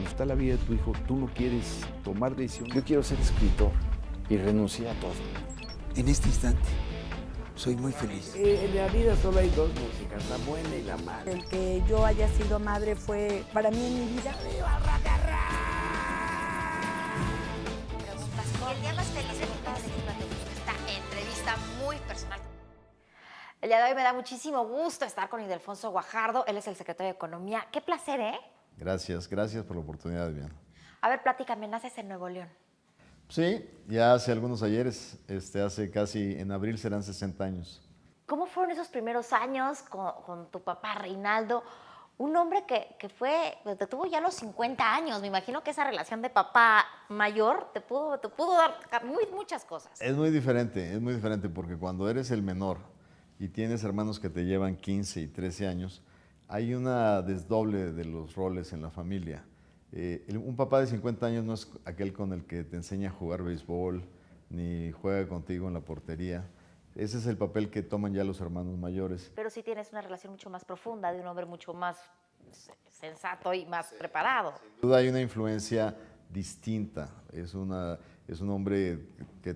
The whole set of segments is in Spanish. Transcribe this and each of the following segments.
cuando está la vida de tu hijo, tú no quieres tomar decisiones. Yo quiero ser escritor y renuncié a todo. En este instante, soy muy feliz. En la vida solo hay dos músicas, la buena y la mala. El que yo haya sido madre fue para mí en mi vida. ¡Viva rock and roll! El día más feliz de mi padre esta entrevista muy personal. El día de hoy me da muchísimo gusto estar con Ildefonso Guajardo. Él es el secretario de Economía. Qué placer, ¿eh? Gracias por la oportunidad, Viviana. A ver, platícame, naces en Nuevo León. Sí, ya hace algunos ayeres, hace casi, en abril serán 60 años. ¿Cómo fueron esos primeros años con tu papá Reinaldo? Un hombre que te tuvo ya los 50 años. Me imagino que esa relación de papá mayor te pudo dar muchas cosas. Es muy diferente porque cuando eres el menor y tienes hermanos que te llevan 15 y 13 años, hay una desdoble de los roles en la familia. Un papá de 50 años no es aquel con el que te enseña a jugar béisbol, ni juega contigo en la portería. Ese es el papel que toman ya los hermanos mayores. Pero sí tienes una relación mucho más profunda, de un hombre mucho más sensato y más preparado. Sin duda hay una influencia distinta. Es un hombre que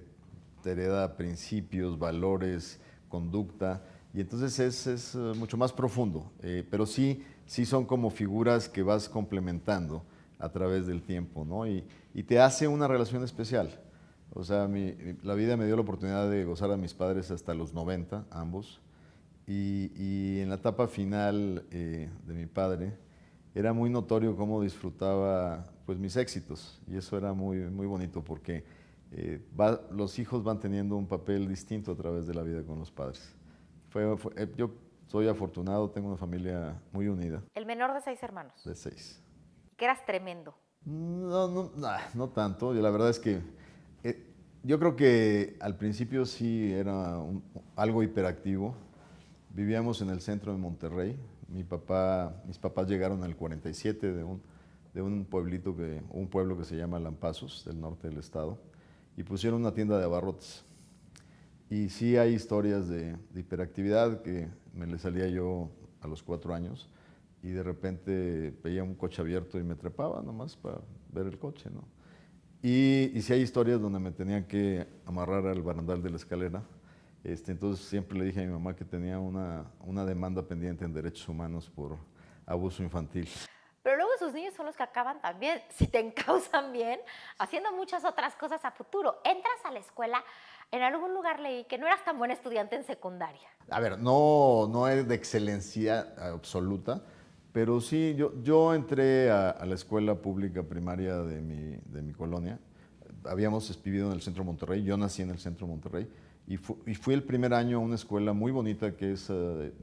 te hereda principios, valores, conducta, y entonces es mucho más profundo. Pero sí son como figuras que vas complementando a través del tiempo, ¿no? Y te hace una relación especial. O sea, la vida me dio la oportunidad de gozar a mis padres hasta los 90, ambos, y en la etapa final de mi padre era muy notorio cómo disfrutaba pues, mis éxitos, y eso era muy, muy bonito porque los hijos van teniendo un papel distinto a través de la vida con los padres. Yo soy afortunado, tengo una familia muy unida. El menor de 6 hermanos. De 6. Que eras tremendo. No tanto. La verdad es que yo creo que al principio sí era algo hiperactivo. Vivíamos en el centro de Monterrey. Mis papás llegaron al 47 de un pueblo que se llama Lampazos, del norte del estado, y pusieron una tienda de abarrotes. Y sí hay historias de hiperactividad que me le salía yo a los 4 años y de repente veía un coche abierto y me trepaba nomás para ver el coche, ¿no? Y sí hay historias donde me tenían que amarrar al barandal de la escalera. Entonces siempre le dije a mi mamá que tenía una demanda pendiente en derechos humanos por abuso infantil. Pero luego esos niños son los que acaban también, si te encausan bien, haciendo muchas otras cosas a futuro. Entras a la escuela, en algún lugar leí que no eras tan buen estudiante en secundaria. A ver, no es de excelencia absoluta, pero sí, yo entré a la escuela pública primaria de mi colonia. Habíamos vivido en el centro de Monterrey, yo nací en el centro de Monterrey, y fui el primer año a una escuela muy bonita que es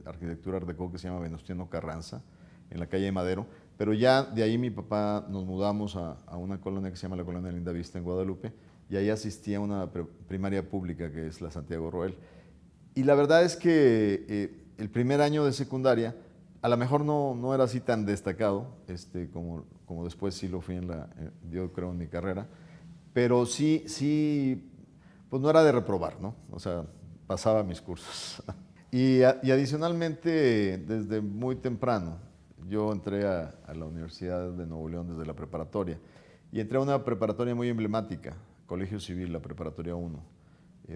arquitectura art déco, que se llama Venustiano Carranza, en la calle de Madero. Pero ya de ahí mi papá nos mudamos a una colonia que se llama la Colonia Linda Vista en Guadalupe, y ahí asistía a una primaria pública que es la Santiago Roel. Y la verdad es que el primer año de secundaria a lo mejor no era así tan destacado, como después sí lo fui yo creo en mi carrera, pero sí, pues no era de reprobar, ¿no? O sea, pasaba mis cursos. Y adicionalmente, desde muy temprano, yo entré a la Universidad de Nuevo León desde la preparatoria, y entré a una preparatoria muy emblemática, Colegio Civil, la Preparatoria 1,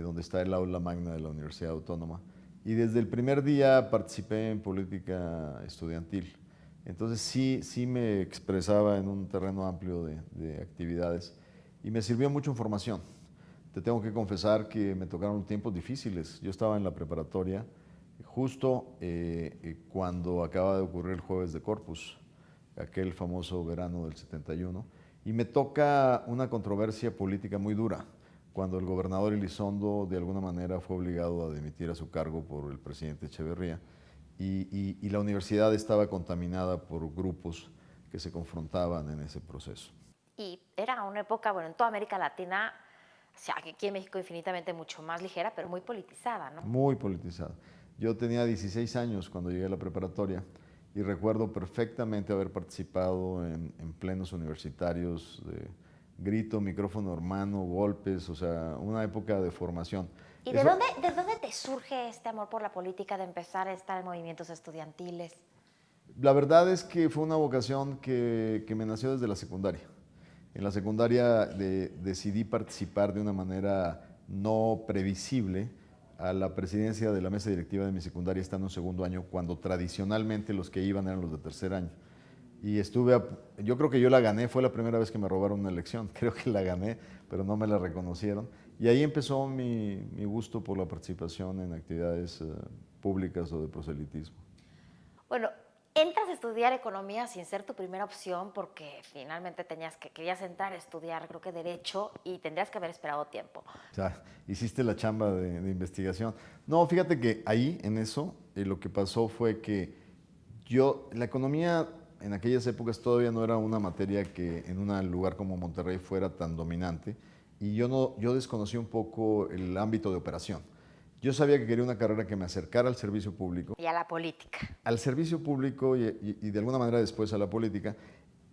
donde está el aula magna de la Universidad Autónoma. Y desde el primer día participé en política estudiantil. Entonces sí me expresaba en un terreno amplio de actividades y me sirvió mucho en formación. Te tengo que confesar que me tocaron tiempos difíciles. Yo estaba en la preparatoria justo cuando acaba de ocurrir el Jueves de Corpus, aquel famoso verano del 71, y me toca una controversia política muy dura, cuando el gobernador Elizondo de alguna manera fue obligado a dimitir a su cargo por el presidente Echeverría, y la universidad estaba contaminada por grupos que se confrontaban en ese proceso. Y era una época, bueno, en toda América Latina, o sea, aquí en México infinitamente mucho más ligera, pero muy politizada, ¿no? Muy politizada. Yo tenía 16 años cuando llegué a la preparatoria y recuerdo perfectamente haber participado en plenos universitarios de grito, micrófono hermano, golpes, o sea, una época de formación. ¿Y de dónde te surge este amor por la política, de empezar a estar en movimientos estudiantiles? La verdad es que fue una vocación que me nació desde la secundaria. En la secundaria decidí participar de una manera no previsible a la presidencia de la mesa directiva de mi secundaria estando en segundo año, cuando tradicionalmente los que iban eran los de tercer año. Y yo creo que yo la gané, fue la primera vez que me robaron una elección, creo que la gané, pero no me la reconocieron. Y ahí empezó mi gusto por la participación en actividades públicas o de proselitismo. Bueno, entras a estudiar economía sin ser tu primera opción porque finalmente querías entrar a estudiar, creo que derecho, y tendrías que haber esperado tiempo. O sea, hiciste la chamba de investigación. No, fíjate que ahí, en eso, lo que pasó fue que la economía en aquellas épocas todavía no era una materia que en un lugar como Monterrey fuera tan dominante, y yo desconocí un poco el ámbito de operación. Yo sabía que quería una carrera que me acercara al servicio público. Y a la política. Al servicio público y de alguna manera después a la política.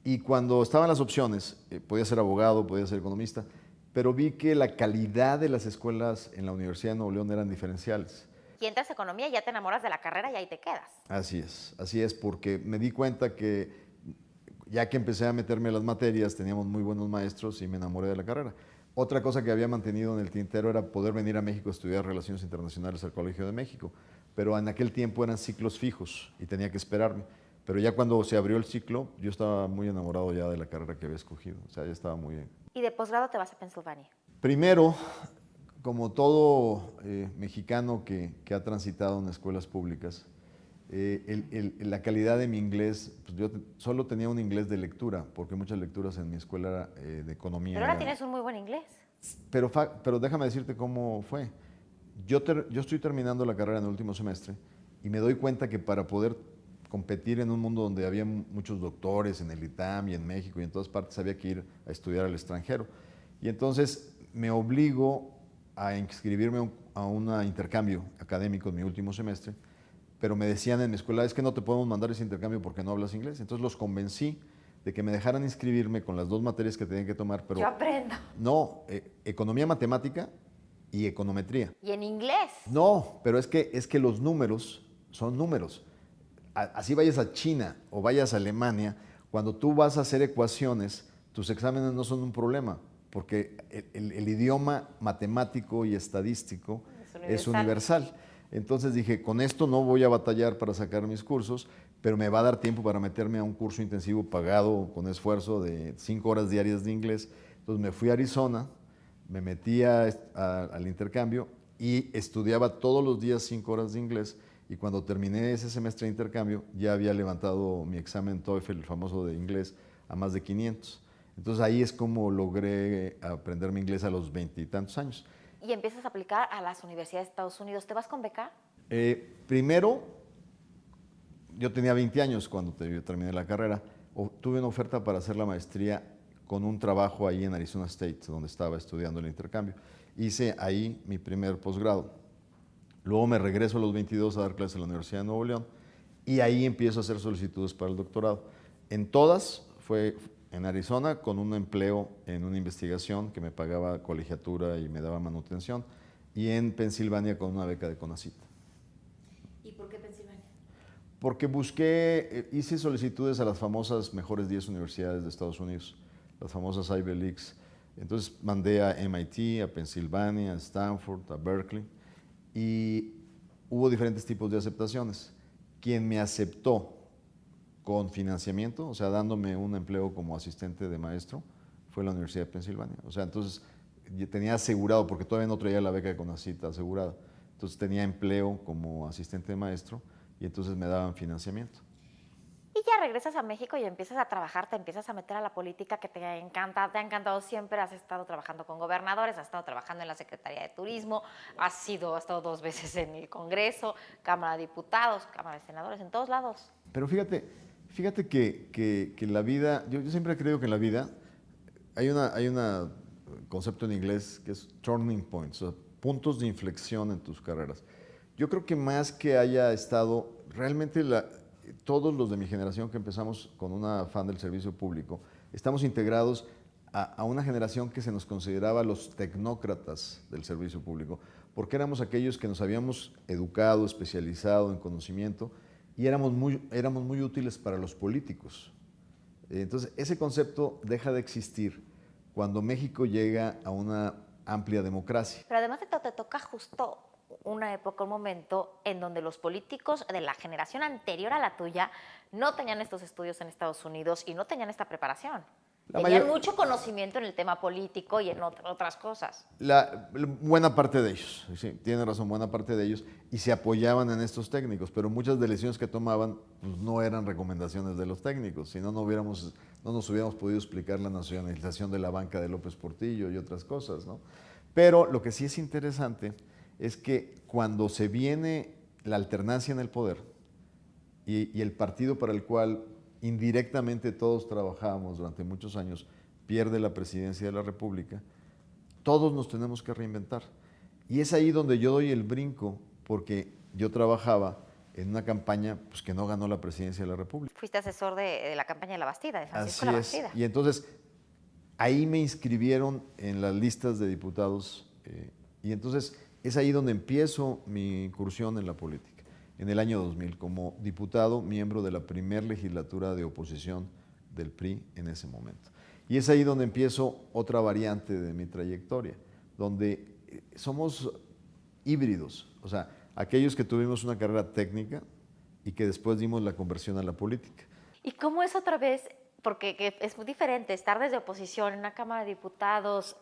Y cuando estaban las opciones, podía ser abogado, podía ser economista, pero vi que la calidad de las escuelas en la Universidad de Nuevo León eran diferenciales. Y entras a economía y ya te enamoras de la carrera y ahí te quedas. Así es, porque me di cuenta que ya que empecé a meterme en las materias, teníamos muy buenos maestros y me enamoré de la carrera. Otra cosa que había mantenido en el tintero era poder venir a México a estudiar Relaciones Internacionales al Colegio de México, pero en aquel tiempo eran ciclos fijos y tenía que esperarme. Pero ya cuando se abrió el ciclo, yo estaba muy enamorado ya de la carrera que había escogido, o sea, ya estaba muy bien. ¿Y de posgrado te vas a Pensilvania? Primero, como todo mexicano que ha transitado en escuelas públicas, la calidad de mi inglés, pues yo solo tenía un inglés de lectura, porque muchas lecturas en mi escuela de economía. Pero ahora tienes un muy buen inglés. Pero déjame decirte cómo fue. Yo estoy terminando la carrera en el último semestre y me doy cuenta que para poder competir en un mundo donde había muchos doctores en el ITAM y en México y en todas partes, había que ir a estudiar al extranjero. Y entonces me obligo a inscribirme a un intercambio académico en mi último semestre, pero me decían en mi escuela, es que no te podemos mandar ese intercambio porque no hablas inglés. Entonces los convencí de que me dejaran inscribirme con las dos materias que tenían que tomar. Pero yo aprendo. No, economía matemática y econometría. ¿Y en inglés? No, pero es que los números son números. Así vayas a China o vayas a Alemania, cuando tú vas a hacer ecuaciones, tus exámenes no son un problema, porque el idioma matemático y estadístico es universal. Entonces dije, con esto no voy a batallar para sacar mis cursos, pero me va a dar tiempo para meterme a un curso intensivo pagado con esfuerzo de 5 horas diarias de inglés. Entonces me fui a Arizona, me metí al intercambio y estudiaba todos los días 5 horas de inglés, y cuando terminé ese semestre de intercambio ya había levantado mi examen TOEFL, el famoso de inglés, a más de 500. Entonces ahí es como logré aprender mi inglés a los 20 y tantos años. Y empiezas a aplicar a las universidades de Estados Unidos. ¿Te vas con beca? Primero, yo tenía 20 años cuando terminé la carrera. Tuve una oferta para hacer la maestría con un trabajo ahí en Arizona State, donde estaba estudiando el intercambio. Hice ahí mi primer posgrado. Luego me regreso a los 22 a dar clases en la Universidad de Nuevo León y ahí empiezo a hacer solicitudes para el doctorado. En todas fue en Arizona con un empleo en una investigación que me pagaba colegiatura y me daba manutención, y en Pensilvania con una beca de CONACYT. ¿Y por qué Pensilvania? Porque hice solicitudes a las famosas mejores 10 universidades de Estados Unidos, las famosas Ivy Leagues. Entonces mandé a MIT, a Pensilvania, a Stanford, a Berkeley, y hubo diferentes tipos de aceptaciones. Quien me aceptó con financiamiento, o sea, dándome un empleo como asistente de maestro, fue la Universidad de Pensilvania. O sea, entonces yo tenía asegurado, porque todavía no traía la beca de CONACYT asegurada, entonces tenía empleo como asistente de maestro y entonces me daban financiamiento. Y ya regresas a México y empiezas a trabajar, te empiezas a meter a la política que te encanta, te ha encantado siempre. Has estado trabajando con gobernadores, has estado trabajando en la Secretaría de Turismo, has estado 2 veces en el Congreso, Cámara de Diputados, Cámara de Senadores, en todos lados. Pero fíjate que la vida, yo siempre he creído que en la vida hay un concepto en inglés que es turning points, o sea, puntos de inflexión en tus carreras. Yo creo que más que haya estado, realmente todos los de mi generación que empezamos con un afán del servicio público, estamos integrados a una generación que se nos consideraba los tecnócratas del servicio público, porque éramos aquellos que nos habíamos educado, especializado en conocimiento, y éramos muy útiles para los políticos. Entonces, ese concepto deja de existir cuando México llega a una amplia democracia. Pero además te toca justo una época, un momento en donde los políticos de la generación anterior a la tuya no tenían estos estudios en Estados Unidos y no tenían esta preparación. Tenían mucho conocimiento en el tema político y en otras cosas. Buena parte de ellos, sí, tiene razón, buena parte de ellos, y se apoyaban en estos técnicos, pero muchas decisiones que tomaban pues, no eran recomendaciones de los técnicos, si no, no nos hubiéramos podido explicar la nacionalización de la banca de López Portillo y otras cosas, ¿no? Pero lo que sí es interesante es que cuando se viene la alternancia en el poder y el partido para el cual indirectamente todos trabajábamos durante muchos años, pierde la presidencia de la República, todos nos tenemos que reinventar. Y es ahí donde yo doy el brinco, porque yo trabajaba en una campaña pues, que no ganó la presidencia de la República. Fuiste asesor de la campaña de La Bastida, de Francisco Así La es. Bastida. Y entonces, ahí me inscribieron en las listas de diputados, y entonces es ahí donde empiezo mi incursión en la política. En el año 2000, como diputado, miembro de la primera legislatura de oposición del PRI en ese momento. Y es ahí donde empiezo otra variante de mi trayectoria, donde somos híbridos, o sea, aquellos que tuvimos una carrera técnica y que después dimos la conversión a la política. ¿Y cómo es otra vez? Porque es muy diferente estar desde oposición en una Cámara de Diputados,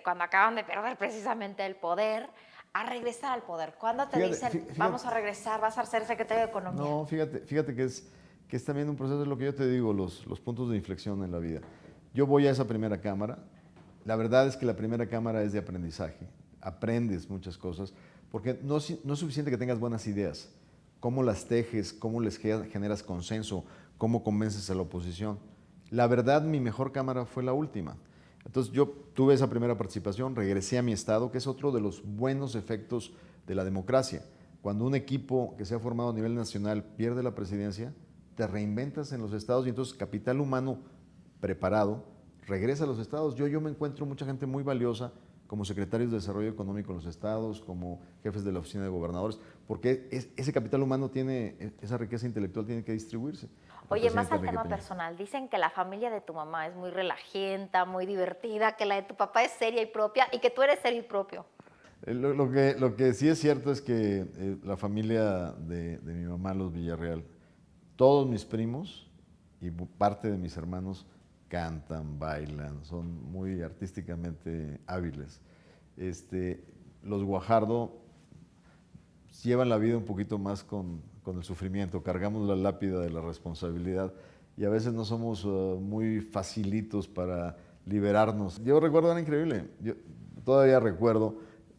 cuando acaban de perder precisamente el poder, a regresar al poder. ¿Cuándo te dicen, vamos a regresar, vas a ser secretario de Economía? No, fíjate que es también un proceso, es lo que yo te digo, los puntos de inflexión en la vida. Yo voy a esa primera cámara, la verdad es que la primera cámara es de aprendizaje, aprendes muchas cosas, porque no es suficiente que tengas buenas ideas, cómo las tejes, cómo les generas consenso, cómo convences a la oposición. La verdad, mi mejor cámara fue la última. Entonces yo tuve esa primera participación, regresé a mi estado, que es otro de los buenos efectos de la democracia. Cuando un equipo que se ha formado a nivel nacional pierde la presidencia, te reinventas en los estados y entonces capital humano preparado regresa a los estados. Yo me encuentro mucha gente muy valiosa como secretarios de Desarrollo Económico en los estados, como jefes de la Oficina de Gobernadores, porque ese capital humano esa riqueza intelectual tiene que distribuirse. Oye, más al tema personal, dicen que la familia de tu mamá es muy relajenta, muy divertida, que la de tu papá es seria y propia y que tú eres serio y propio. Lo que sí es cierto es que la familia de mi mamá, los Villarreal, todos mis primos y parte de mis hermanos cantan, bailan, son muy artísticamente hábiles. Los Guajardo llevan la vida un poquito más con el sufrimiento, cargamos la lápida de la responsabilidad y a veces no somos muy facilitos para liberarnos. Yo recuerdo, era increíble, yo todavía recuerdo,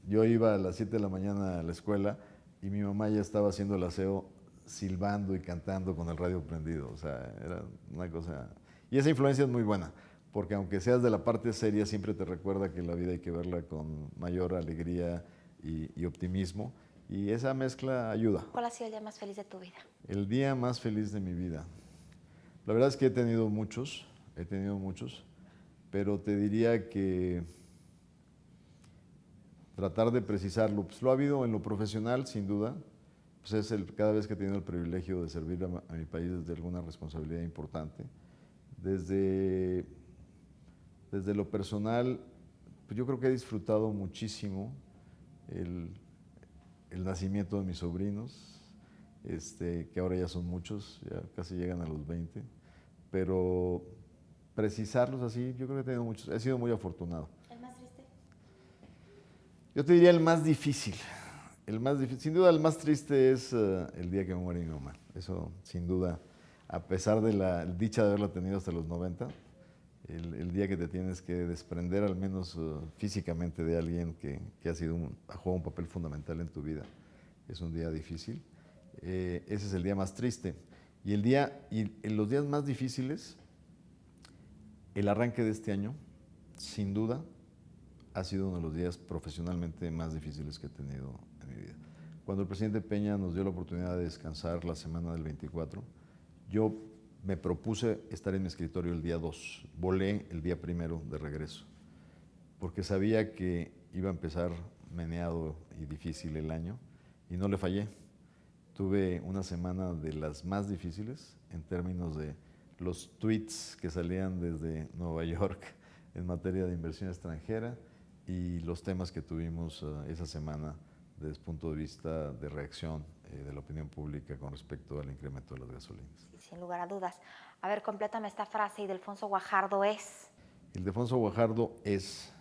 yo iba a las 7 de la mañana a la escuela y mi mamá ya estaba haciendo el aseo silbando y cantando con el radio prendido, o sea, era una cosa... Y esa influencia es muy buena, porque aunque seas de la parte seria, siempre te recuerda que la vida hay que verla con mayor alegría y optimismo, y esa mezcla ayuda. ¿Cuál ha sido el día más feliz de tu vida? El día más feliz de mi vida. La verdad es que he tenido muchos, pero te diría que tratar de precisarlo, pues lo ha habido en lo profesional, sin duda, pues cada vez que he tenido el privilegio de servir a mi país desde alguna responsabilidad importante. Desde lo personal, pues yo creo que he disfrutado muchísimo el nacimiento de mis sobrinos, que ahora ya son muchos, ya casi llegan a los 20, pero precisarlos así, yo creo que he tenido muchos, he sido muy afortunado. ¿El más triste? Yo te diría el más difícil. Sin duda el más triste es el día que me muere mi mamá, eso sin duda. A pesar de la dicha de haberla tenido hasta los 90, el día que te tienes que desprender al menos físicamente de alguien que ha jugado un papel fundamental en tu vida, es un día difícil. Ese es el día más triste. Y en los días más difíciles, el arranque de este año, sin duda, ha sido uno de los días profesionalmente más difíciles que he tenido en mi vida. Cuando el presidente Peña nos dio la oportunidad de descansar la semana del 24, yo me propuse estar en mi escritorio el día 2, volé el día 1 de regreso, porque sabía que iba a empezar meneado y difícil el año y no le fallé. tuve una semana de las más difíciles en términos de los tweets que salían desde Nueva York en materia de inversión extranjera y los temas que tuvimos esa semana desde el punto de vista de reacción de la opinión pública con respecto al incremento de las gasolinas. Sin lugar a dudas. A ver, complétame esta frase. Ildefonso Guajardo es... Ildefonso Guajardo es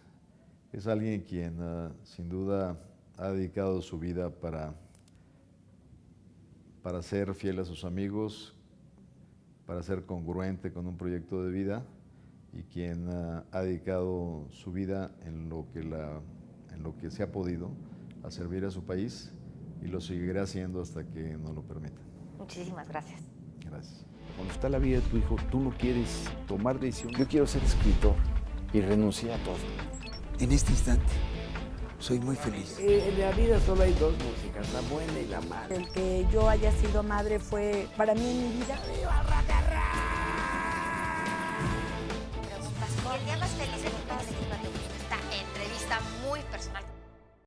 alguien quien sin duda ha dedicado su vida para ser fiel a sus amigos, para ser congruente con un proyecto de vida y quien ha dedicado su vida en lo que se ha podido a servir a su país y lo seguirá haciendo hasta que nos lo permita. Muchísimas gracias. Gracias. Cuando está la vida de tu hijo, tú no quieres tomar decisiones. Yo quiero ser escritor y renuncié a todo. En este instante, soy muy feliz. En la vida solo hay dos músicas, la buena y la mala. El que yo haya sido madre fue para mí en mi vida. Preguntas. ¿Y el día más feliz de tu vida?